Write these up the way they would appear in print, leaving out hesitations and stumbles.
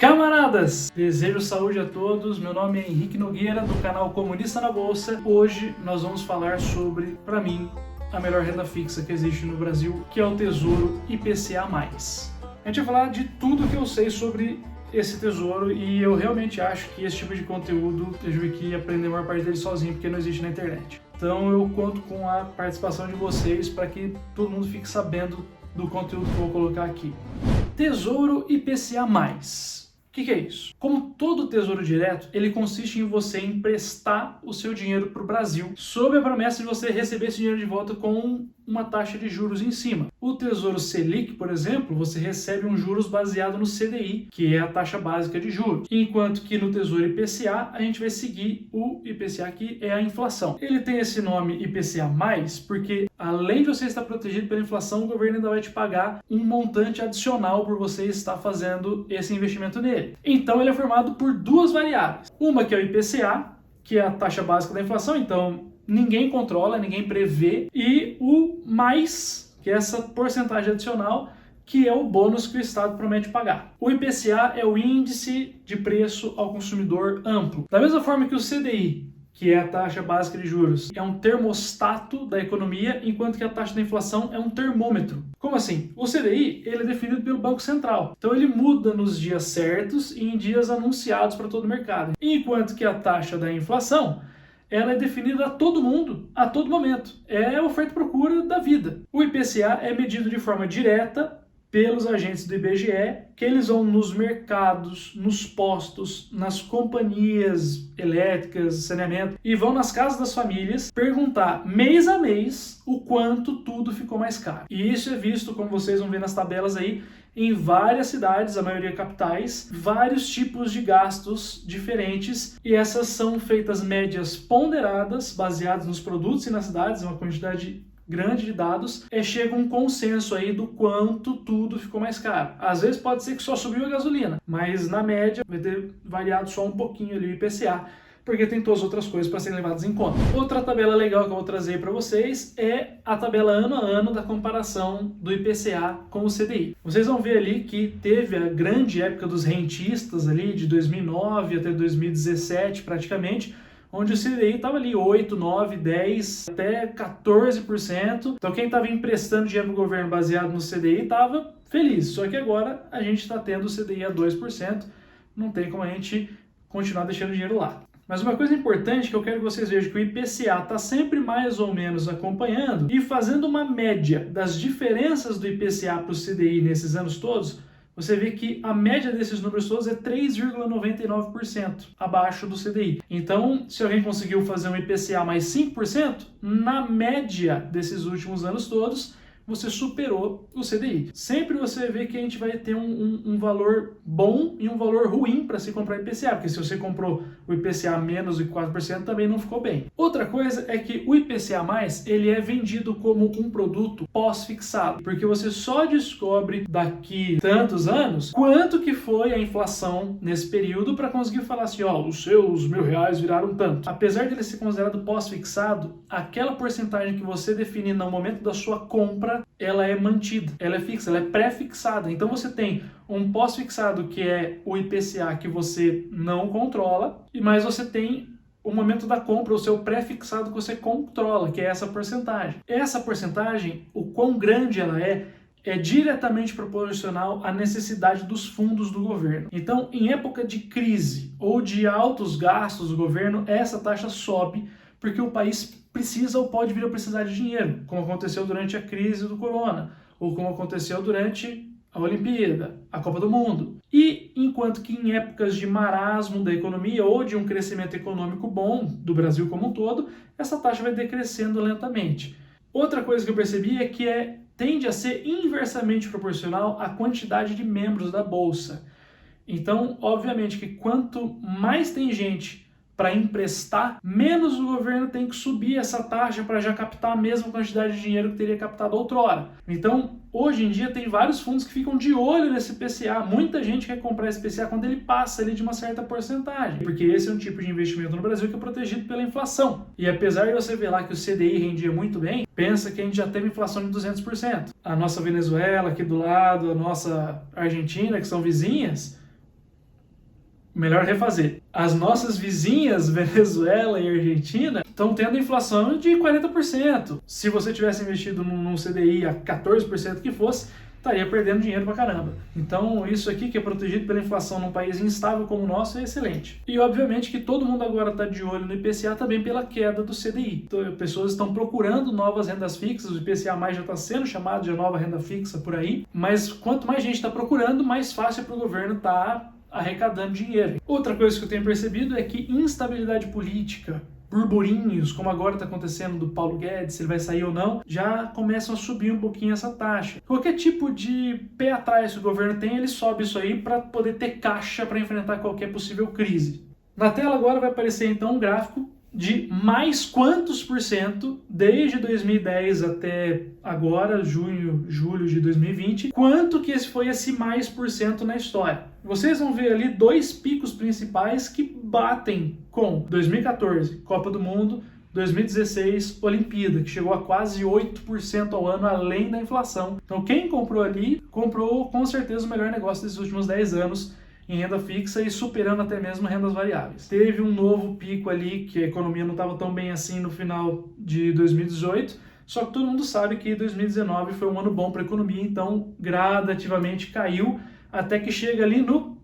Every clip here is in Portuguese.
Camaradas, desejo saúde a todos, meu nome é Henrique Nogueira do canal Comunista na Bolsa. Hoje nós vamos falar sobre, para mim, a melhor renda fixa que existe no Brasil, que é o Tesouro IPCA+. A gente vai falar de tudo que eu sei sobre esse tesouro e eu realmente acho que esse tipo de conteúdo eu tive que aprender a maior parte dele sozinho, porque não existe na internet. Então eu conto com a participação de vocês para que todo mundo fique sabendo do conteúdo que eu vou colocar aqui. Tesouro IPCA+. O que é isso? Como todo tesouro direto, ele consiste em você emprestar o seu dinheiro para o Brasil, sob a promessa de você receber esse dinheiro de volta com uma taxa de juros em cima. O Tesouro Selic, por exemplo, você recebe um juros baseado no CDI, que é a taxa básica de juros. Enquanto que no Tesouro IPCA, a gente vai seguir o IPCA, que é a inflação. Ele tem esse nome IPCA+, porque além de você estar protegido pela inflação, o governo ainda vai te pagar um montante adicional por você estar fazendo esse investimento nele. Então ele é formado por duas variáveis. Uma que é o IPCA, que é a taxa básica da inflação, então ninguém controla, ninguém prevê, e o mais, que é essa porcentagem adicional, que é o bônus que o Estado promete pagar. O IPCA é o índice de preço ao consumidor amplo. Da mesma forma que o CDI, que é a taxa básica de juros, é um termostato da economia, enquanto que a taxa da inflação é um termômetro. Como assim? O CDI ele é definido pelo Banco Central, então ele muda nos dias certos e em dias anunciados para todo o mercado. Enquanto que a taxa da inflação ela é definida a todo mundo, a todo momento. É a oferta e procura da vida. O IPCA é medido de forma direta pelos agentes do IBGE, que eles vão nos mercados, nos postos, nas companhias elétricas, saneamento, e vão nas casas das famílias perguntar mês a mês o quanto tudo ficou mais caro. E isso é visto, como vocês vão ver nas tabelas aí, em várias cidades, a maioria capitais, vários tipos de gastos diferentes, e essas são feitas médias ponderadas, baseadas nos produtos e nas cidades, uma quantidade grande de dados, chega um consenso aí do quanto tudo ficou mais caro. Às vezes pode ser que só subiu a gasolina, mas na média vai ter variado só um pouquinho ali o IPCA, porque tem todas as outras coisas para serem levadas em conta. Outra tabela legal que eu vou trazer para vocês é a tabela ano a ano da comparação do IPCA com o CDI. Vocês vão ver ali que teve a grande época dos rentistas ali, de 2009 até 2017 praticamente, onde o CDI estava ali 8, 9, 10, até 14%. Então quem estava emprestando dinheiro para o governo baseado no CDI estava feliz. Só que agora a gente está tendo o CDI a 2%, não tem como a gente continuar deixando dinheiro lá. Mas uma coisa importante que eu quero que vocês vejam que o IPCA está sempre mais ou menos acompanhando e fazendo uma média das diferenças do IPCA para o CDI nesses anos todos, você vê que a média desses números todos é 3,99% abaixo do CDI. Então, se alguém conseguiu fazer um IPCA mais 5%, na média desses últimos anos todos, você superou o CDI. Sempre você vê que a gente vai ter um valor bom e um valor ruim para se comprar IPCA, porque se você comprou o IPCA menos de 4% também não ficou bem. Outra coisa é que o IPCA+, ele é vendido como um produto pós-fixado, porque você só descobre daqui tantos anos quanto que foi a inflação nesse período para conseguir falar assim, ó, os seus R$1.000 viraram tanto. Apesar de ele ser considerado pós-fixado, aquela porcentagem que você define no momento da sua compra, ela é mantida, ela é fixa, ela é pré-fixada. Então você tem um pós-fixado que é o IPCA que você não controla, mas você tem o momento da compra, o seu pré-fixado que você controla, que é essa porcentagem. Essa porcentagem, o quão grande ela é diretamente proporcional à necessidade dos fundos do governo. Então, em época de crise ou de altos gastos do governo, essa taxa sobe porque o país precisa ou pode vir a precisar de dinheiro, como aconteceu durante a crise do corona, ou como aconteceu durante a Olimpíada, a Copa do Mundo. E enquanto que em épocas de marasmo da economia ou de um crescimento econômico bom do Brasil como um todo, essa taxa vai decrescendo lentamente. Outra coisa que eu percebi é que tende a ser inversamente proporcional à quantidade de membros da Bolsa. Então, obviamente que quanto mais tem gente para emprestar, menos o governo tem que subir essa taxa para já captar a mesma quantidade de dinheiro que teria captado outrora. Então, hoje em dia tem vários fundos que ficam de olho nesse IPCA. Muita gente quer comprar esse IPCA quando ele passa ali de uma certa porcentagem, porque esse é um tipo de investimento no Brasil que é protegido pela inflação. E apesar de você ver lá que o CDI rendia muito bem, pensa que a gente já teve inflação de 200%. A nossa Venezuela aqui do lado, a nossa Argentina, que são vizinhas, melhor refazer. As nossas vizinhas, Venezuela e Argentina, estão tendo inflação de 40%. Se você tivesse investido num CDI a 14% que fosse, estaria perdendo dinheiro pra caramba. Então, isso aqui que é protegido pela inflação num país instável como o nosso é excelente. E, obviamente, que todo mundo agora está de olho no IPCA também pela queda do CDI. Então, pessoas estão procurando novas rendas fixas, o IPCA mais já está sendo chamado de nova renda fixa por aí, mas quanto mais gente está procurando, mais fácil é para o governo estar arrecadando dinheiro. Outra coisa que eu tenho percebido é que instabilidade política, burburinhos, como agora está acontecendo do Paulo Guedes, se ele vai sair ou não, já começam a subir um pouquinho essa taxa. Qualquer tipo de pé atrás que o governo tem, ele sobe isso aí para poder ter caixa para enfrentar qualquer possível crise. Na tela agora vai aparecer então um gráfico de mais quantos por cento desde 2010 até agora, junho, julho de 2020, quanto que esse foi esse mais por cento na história. Vocês vão ver ali dois picos principais que batem com 2014, Copa do Mundo, 2016, Olimpíada, que chegou a quase 8% ao ano, além da inflação. Então quem comprou ali, comprou com certeza o melhor negócio desses últimos 10 anos, em renda fixa e superando até mesmo rendas variáveis. Teve um novo pico ali, que a economia não estava tão bem assim no final de 2018, só que todo mundo sabe que 2019 foi um ano bom para a economia, então gradativamente caiu, até que chega ali no,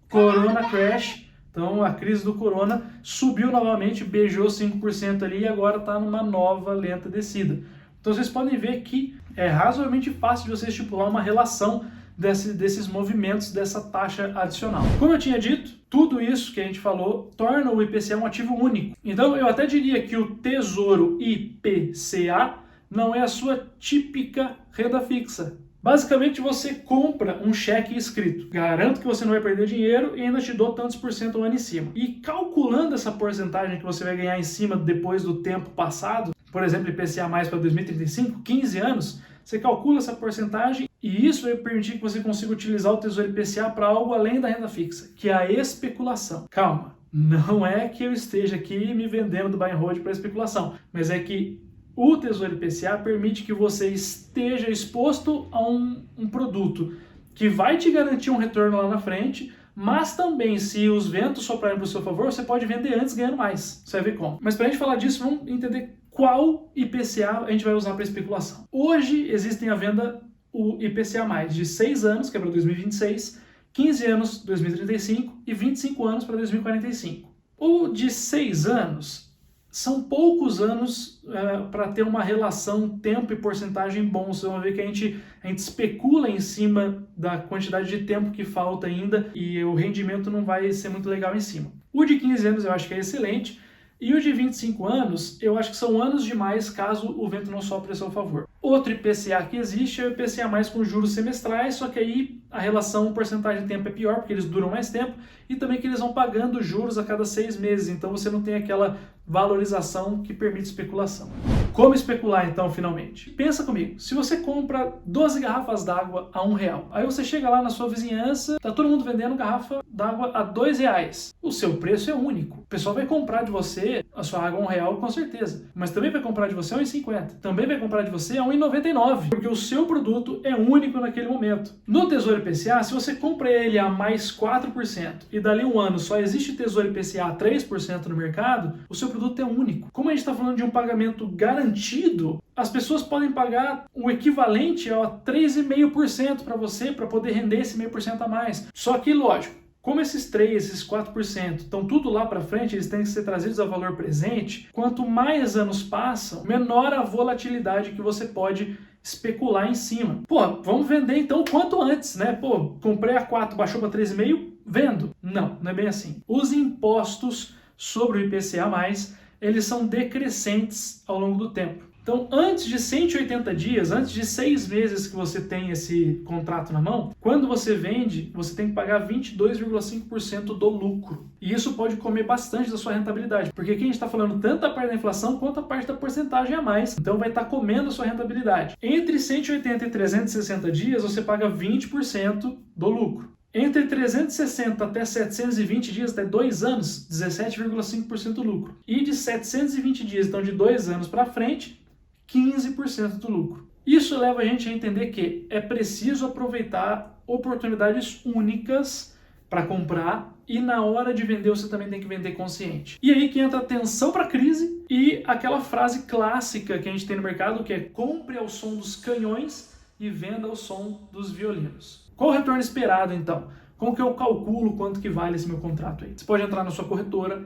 Corona Crash. Então a crise do corona subiu novamente, beijou 5% ali e agora está numa nova lenta descida. Então vocês podem ver que é razoavelmente fácil de você estipular uma relação desses movimentos, dessa taxa adicional. Como eu tinha dito, tudo isso que a gente falou torna o IPCA um ativo único. Então eu até diria que o Tesouro IPCA não é a sua típica renda fixa. Basicamente você compra um cheque escrito. Garanto que você não vai perder dinheiro e ainda te dou tantos por cento ao ano em cima. E calculando essa porcentagem que você vai ganhar em cima depois do tempo passado, por exemplo, IPCA mais para 2035, 15 anos, você calcula essa porcentagem e isso vai permitir que você consiga utilizar o Tesouro IPCA para algo além da renda fixa, que é a especulação. Calma, não é que eu esteja aqui me vendendo do buy and hold para especulação, mas é que o Tesouro IPCA permite que você esteja exposto a um produto que vai te garantir um retorno lá na frente, mas também, se os ventos soprarem para o seu favor, você pode vender antes ganhando mais. Você vai ver como. Mas para a gente falar disso, vamos entender qual IPCA a gente vai usar para especulação. Hoje existem à venda o IPCA+, de 6 anos, que é para 2026, 15 anos 2035 e 25 anos para 2045. O de 6 anos são poucos anos para ter uma relação tempo e porcentagem bom. Vocês vão ver que a gente especula em cima da quantidade de tempo que falta ainda e o rendimento não vai ser muito legal em cima. O de 15 anos eu acho que é excelente. E o de 25 anos, eu acho que são anos demais caso o vento não sopre a seu favor. Outro IPCA que existe é o IPCA mais com juros semestrais, só que aí a relação porcentagem de tempo é pior, porque eles duram mais tempo, e também que eles vão pagando juros a cada 6 meses, então você não tem aquela valorização que permite especulação. Como especular então, finalmente? Pensa comigo, se você compra 12 garrafas d'água a R$1, aí você chega lá na sua vizinhança, tá todo mundo vendendo garrafa d'água a R$2. O seu preço é único. O pessoal vai comprar de você a sua água a R$1 com certeza, mas também vai comprar de você a R$1,50. Também vai comprar de você a R$1,99, porque o seu produto é único naquele momento. No Tesouro IPCA, se você compra ele a mais 4% e dali um ano só existe Tesouro IPCA a 3% no mercado, o seu produto é único. Como a gente está falando de um pagamento garantido, as pessoas podem pagar o equivalente a 3,5% para você, para poder render esse 0,5% a mais. Só que, lógico, como esses 3%, esses 4% estão tudo lá para frente, eles têm que ser trazidos a valor presente, quanto mais anos passam, menor a volatilidade que você pode especular em cima. Pô, vamos vender então quanto antes, né? Pô, comprei a 4, baixou para 3,5, vendo. Não, não é bem assim. Os impostos sobre o IPCA+, eles são decrescentes ao longo do tempo. Então, antes de 180 dias, antes de 6 meses que você tem esse contrato na mão, quando você vende, você tem que pagar 22,5% do lucro. E isso pode comer bastante da sua rentabilidade, porque aqui a gente está falando tanto a parte da inflação quanto a parte da porcentagem a mais. Então, vai estar comendo a sua rentabilidade. Entre 180 e 360 dias, você paga 20% do lucro. Entre 360 até 720 dias, até 2 anos, 17,5% do lucro. E de 720 dias, então de 2 anos para frente, 15% do lucro. Isso leva a gente a entender que é preciso aproveitar oportunidades únicas para comprar e na hora de vender você também tem que vender consciente. E aí que entra a atenção para a crise e aquela frase clássica que a gente tem no mercado que é compre ao som dos canhões e venda ao som dos violinos. Qual o retorno esperado então? Como que eu calculo quanto que vale esse meu contrato aí? Você pode entrar na sua corretora,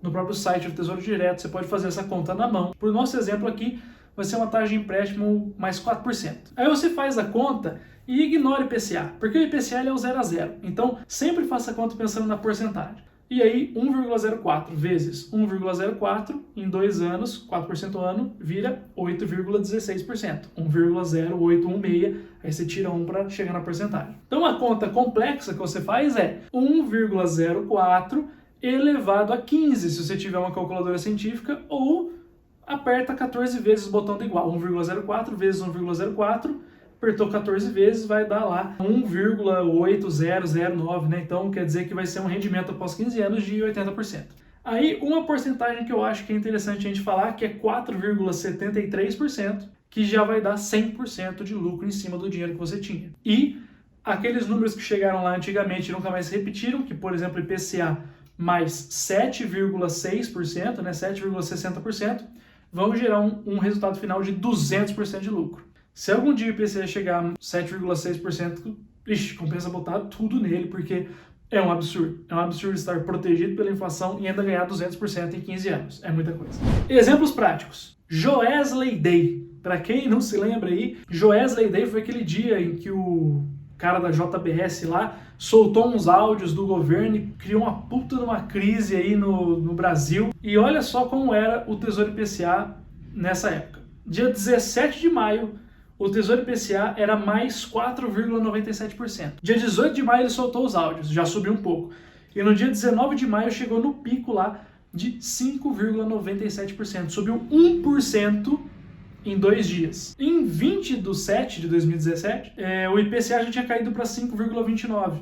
no próprio site do Tesouro Direto, você pode fazer essa conta na mão. Por nosso exemplo aqui, vai ser uma taxa de empréstimo mais 4%. Aí você faz a conta e ignora o IPCA, porque o IPCA ele é o 0 a 0. Então, sempre faça a conta pensando na porcentagem. E aí, 1,04 vezes 1,04 em 2 anos, 4% ao ano, vira 8,16%. 1,0816, aí você tira 1 para chegar na porcentagem. Então, a conta complexa que você faz é 1,04 elevado a 15, se você tiver uma calculadora científica, ou aperta 14 vezes o botão do igual. 1,04 vezes 1,04, apertou 14 vezes, vai dar lá 1,8009, né? Então quer dizer que vai ser um rendimento após 15 anos de 80%. Aí uma porcentagem que eu acho que é interessante a gente falar, que é 4,73%, que já vai dar 100% de lucro em cima do dinheiro que você tinha. E aqueles números que chegaram lá antigamente e nunca mais se repetiram, que por exemplo IPCA mais 7,6%, né, 7,60%, vão gerar um resultado final de 200% de lucro. Se algum dia o IPCA chegar a 7,6%, compensa botar tudo nele, porque é um absurdo. É um absurdo estar protegido pela inflação e ainda ganhar 200% em 15 anos. É muita coisa. Exemplos práticos. Joesley Day. Para quem não se lembra aí, Joesley Day foi aquele dia em que o cara da JBS lá soltou uns áudios do governo e criou uma puta de uma crise aí no Brasil. E olha só como era o Tesouro IPCA nessa época. Dia 17 de maio, o Tesouro IPCA era mais 4,97%. Dia 18 de maio ele soltou os áudios, já subiu um pouco. E no dia 19 de maio chegou no pico lá de 5,97%. Subiu 1% em 2 dias. Em 20 de 7 de 2017, o IPCA já tinha caído para 5,29%.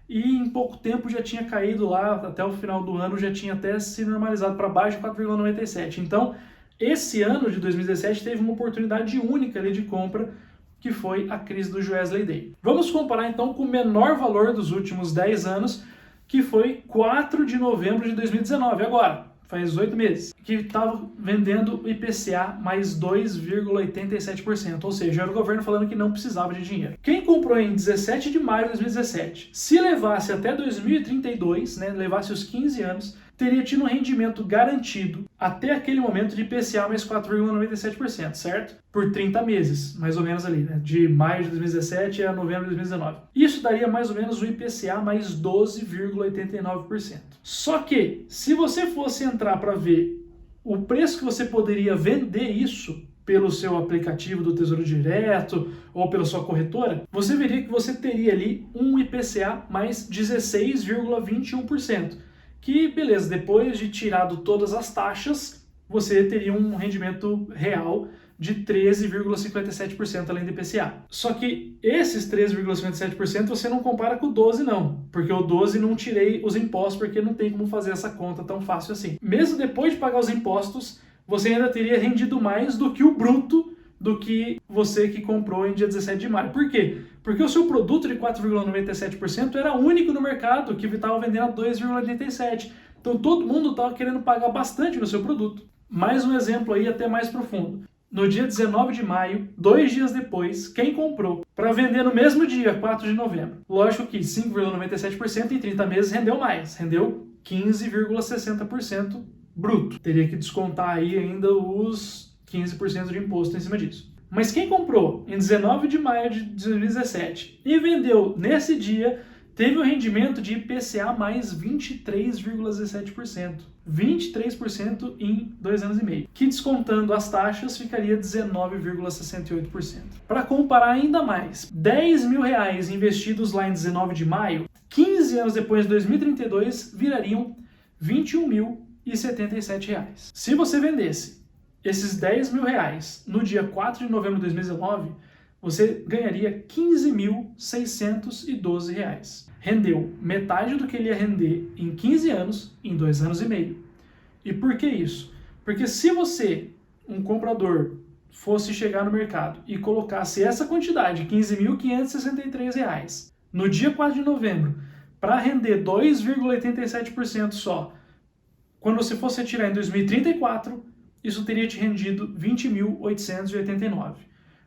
E em pouco tempo já tinha caído lá, até o final do ano, já tinha até se normalizado para baixo de 4,97%. Então, esse ano de 2017 teve uma oportunidade única ali de compra, que foi a crise do Joesley Day. Vamos comparar então com o menor valor dos últimos 10 anos, que foi 4 de novembro de 2019, agora, faz 8 meses, que estava vendendo o IPCA mais 2,87%, ou seja, era o governo falando que não precisava de dinheiro. Quem comprou em 17 de maio de 2017, se levasse até 2032, né, levasse os 15 anos, teria tido um rendimento garantido até aquele momento de IPCA mais 4,97%, certo? Por 30 meses, mais ou menos ali, né? De maio de 2017 a novembro de 2019. Isso daria mais ou menos o IPCA mais 12,89%. Só que, se você fosse entrar para ver o preço que você poderia vender isso pelo seu aplicativo do Tesouro Direto ou pela sua corretora, você veria que você teria ali um IPCA mais 16,21%. Que, beleza, depois de tirado todas as taxas, você teria um rendimento real de 13,57% além do IPCA. Só que esses 13,57% você não compara com o 12 não, porque o 12 não tirei os impostos, porque não tem como fazer essa conta tão fácil assim. Mesmo depois de pagar os impostos, você ainda teria rendido mais do que o bruto do que você que comprou em dia 17 de maio. Por quê? Porque o seu produto de 4,97% era único no mercado, que estava vendendo a 2,87%. Então todo mundo estava querendo pagar bastante no seu produto. Mais um exemplo aí até mais profundo. No dia 19 de maio, 2 dias depois, quem comprou para vender no mesmo dia, 4 de novembro? Lógico que 5,97% em 30 meses rendeu mais, rendeu 15,60% bruto. Teria que descontar aí ainda os 15% de imposto em cima disso. Mas quem comprou em 19 de maio de 2017 e vendeu nesse dia, teve um rendimento de IPCA mais 23,17%. 23% em 2 anos e meio. Que descontando as taxas ficaria 19,68%. Para comparar ainda mais, 10 mil reais investidos lá em 19 de maio, 15 anos depois de 2032, virariam 21.077 reais. Se você vendesse esses 10 mil reais no dia 4 de novembro de 2019, você ganharia 15.612 reais. Rendeu metade do que ele ia render em 15 anos, em 2 anos e meio. E por que isso? Porque se você, um comprador, fosse chegar no mercado e colocasse essa quantidade, R$ 15.563, no dia 4 de novembro, para render 2,87% só, quando você fosse retirar em 2034, isso teria te rendido 20.889.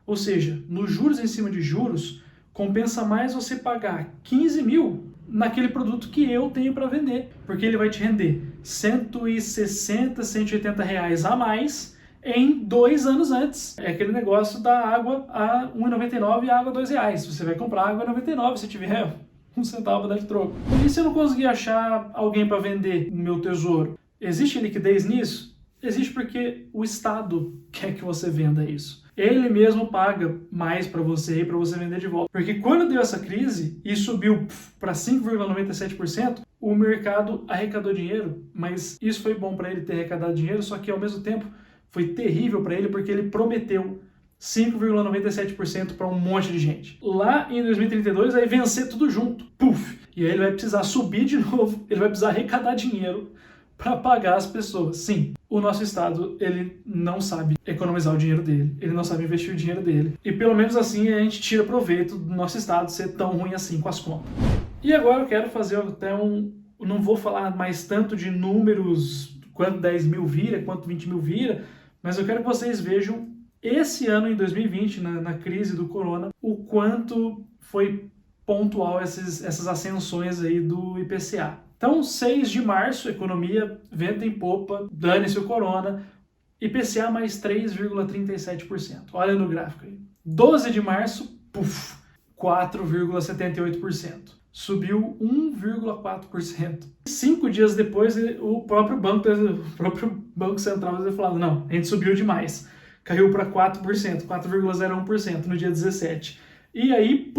Ou seja, nos juros em cima de juros, compensa mais você pagar 15 mil naquele produto que eu tenho para vender, porque ele vai te render 160, 180 reais a mais em 2 anos antes. É aquele negócio da água a R$ 1,99 e a água a R$ 2. Você vai comprar água a R$ 1,99 se tiver 1 centavo de troco. E se eu não conseguir achar alguém para vender o meu tesouro? Existe liquidez nisso? Existe porque o Estado quer que você venda isso. Ele mesmo paga mais para você e para você vender de volta. Porque quando deu essa crise e subiu para 5,97%, o mercado arrecadou dinheiro, mas isso foi bom para ele ter arrecadado dinheiro, só que ao mesmo tempo foi terrível para ele porque ele prometeu 5,97% para um monte de gente. Lá em 2032 vai vencer tudo junto. Puf! E aí ele vai precisar subir de novo, ele vai precisar arrecadar dinheiro para pagar as pessoas. Sim, o nosso Estado, ele não sabe economizar o dinheiro dele, ele não sabe investir o dinheiro dele. E pelo menos assim a gente tira proveito do nosso Estado ser tão ruim assim com as contas. E agora eu quero fazer até não vou falar mais tanto de números, quanto 10 mil vira, quanto 20 mil vira, mas eu quero que vocês vejam esse ano, em 2020, na crise do corona, o quanto foi pontual essas ascensões aí do IPCA. Então, 6 de março, economia venta em popa, dane-se o corona, IPCA mais 3,37%. Olha no gráfico aí. 12 de março, 4,78%. Subiu 1,4%. 5 dias depois, o próprio Banco Central vai falar, não, a gente subiu demais. Caiu para 4%, 4,01% no dia 17. E aí,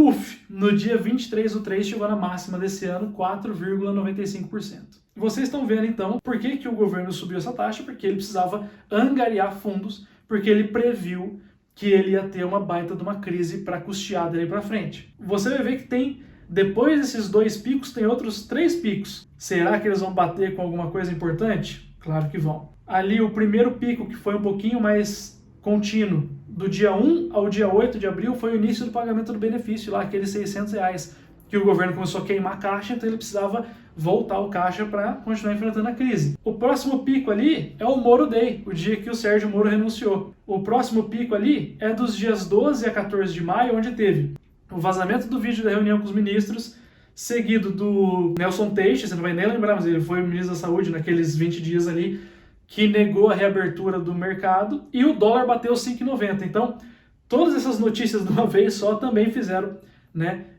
no dia 23/3 chegou na máxima desse ano, 4,95%. Vocês estão vendo então por que o governo subiu essa taxa? Porque ele precisava angariar fundos, porque ele previu que ele ia ter uma baita de uma crise para custear daí para frente. Você vai ver que depois desses 2 picos, tem outros 3 picos. Será que eles vão bater com alguma coisa importante? Claro que vão. Ali o primeiro pico, que foi um pouquinho mais contínuo, do dia 1 ao dia 8 de abril, foi o início do pagamento do benefício, lá aqueles R$600, que o governo começou a queimar a caixa, então ele precisava voltar o caixa para continuar enfrentando a crise. O próximo pico ali é o Moro Day, o dia que o Sérgio Moro renunciou. O próximo pico ali é dos dias 12 a 14 de maio, onde teve o vazamento do vídeo da reunião com os ministros, seguido do Nelson Teixeira, você não vai nem lembrar, mas ele foi o ministro da Saúde naqueles 20 dias ali, que negou a reabertura do mercado, e o dólar bateu 5,90. Então, todas essas notícias de uma vez só também fizeram,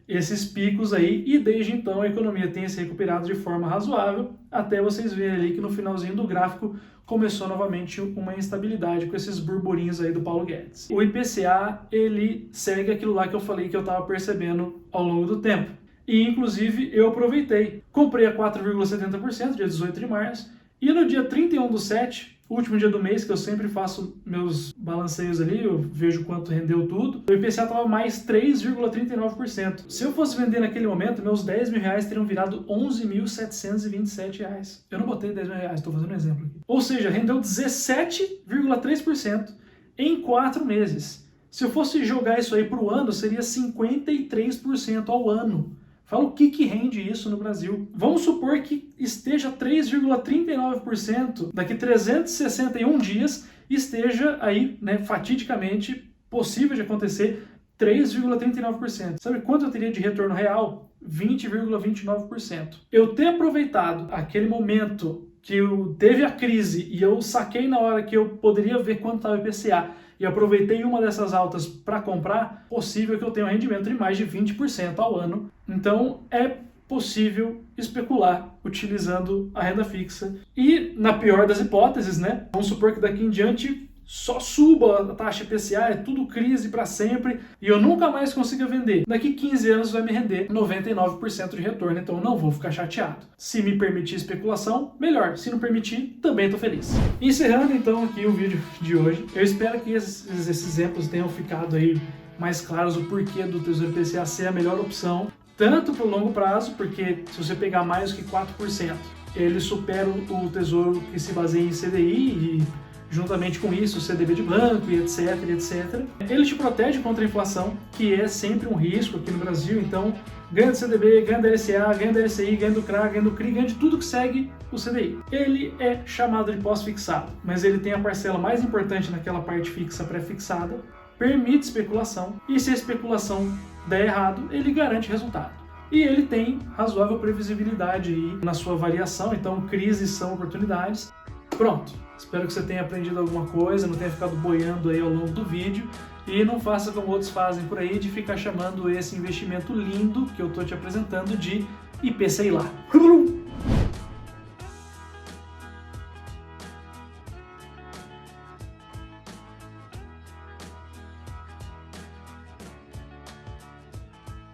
esses picos aí, e desde então a economia tem se recuperado de forma razoável, até vocês verem ali que no finalzinho do gráfico começou novamente uma instabilidade com esses burburinhos aí do Paulo Guedes. O IPCA, ele segue aquilo lá que eu falei que eu estava percebendo ao longo do tempo. E, inclusive, eu aproveitei. Comprei a 4,70%, dia 18 de março, e no dia 31/7, último dia do mês, que eu sempre faço meus balanceios ali, eu vejo quanto rendeu tudo, o IPCA estava mais 3,39%. Se eu fosse vender naquele momento, meus 10 mil reais teriam virado 11.727 reais. Eu não botei 10 mil reais, estou fazendo um exemplo aqui. Ou seja, rendeu 17,3% em 4 meses. Se eu fosse jogar isso aí para o ano, seria 53% ao ano. Fala o que rende isso no Brasil. Vamos supor que esteja 3,39%, daqui 361 dias esteja aí, fatidicamente possível de acontecer 3,39%. Sabe quanto eu teria de retorno real? 20,29%. Eu ter aproveitado aquele momento que teve a crise e eu saquei na hora que eu poderia ver quanto estava o IPCA e aproveitei uma dessas altas para comprar, possível que eu tenha um rendimento de mais de 20% ao ano. Então é possível especular utilizando a renda fixa. E na pior das hipóteses, vamos supor que daqui em diante só suba a taxa IPCA, é tudo crise para sempre, e eu nunca mais consiga vender. Daqui 15 anos vai me render 99% de retorno, então eu não vou ficar chateado. Se me permitir especulação, melhor. Se não permitir, também estou feliz. Encerrando então aqui o vídeo de hoje, eu espero que esses exemplos tenham ficado aí mais claros o porquê do Tesouro IPCA ser a melhor opção, tanto para o longo prazo, porque se você pegar mais do que 4%, ele supera o Tesouro que se baseia em CDI e juntamente com isso, CDB de banco e etc. Ele te protege contra a inflação, que é sempre um risco aqui no Brasil, então ganha do CDB, ganha da LCA, ganha da LCI, ganha do CRA, ganha do CRI, ganha de tudo que segue o CDI. Ele é chamado de pós-fixado, mas ele tem a parcela mais importante naquela parte fixa pré-fixada, permite especulação, e se a especulação der errado, ele garante resultado. E ele tem razoável previsibilidade aí na sua variação, então crises são oportunidades. Pronto, espero que você tenha aprendido alguma coisa, não tenha ficado boiando aí ao longo do vídeo e não faça como outros fazem por aí de ficar chamando esse investimento lindo que eu estou te apresentando de IPCI lá.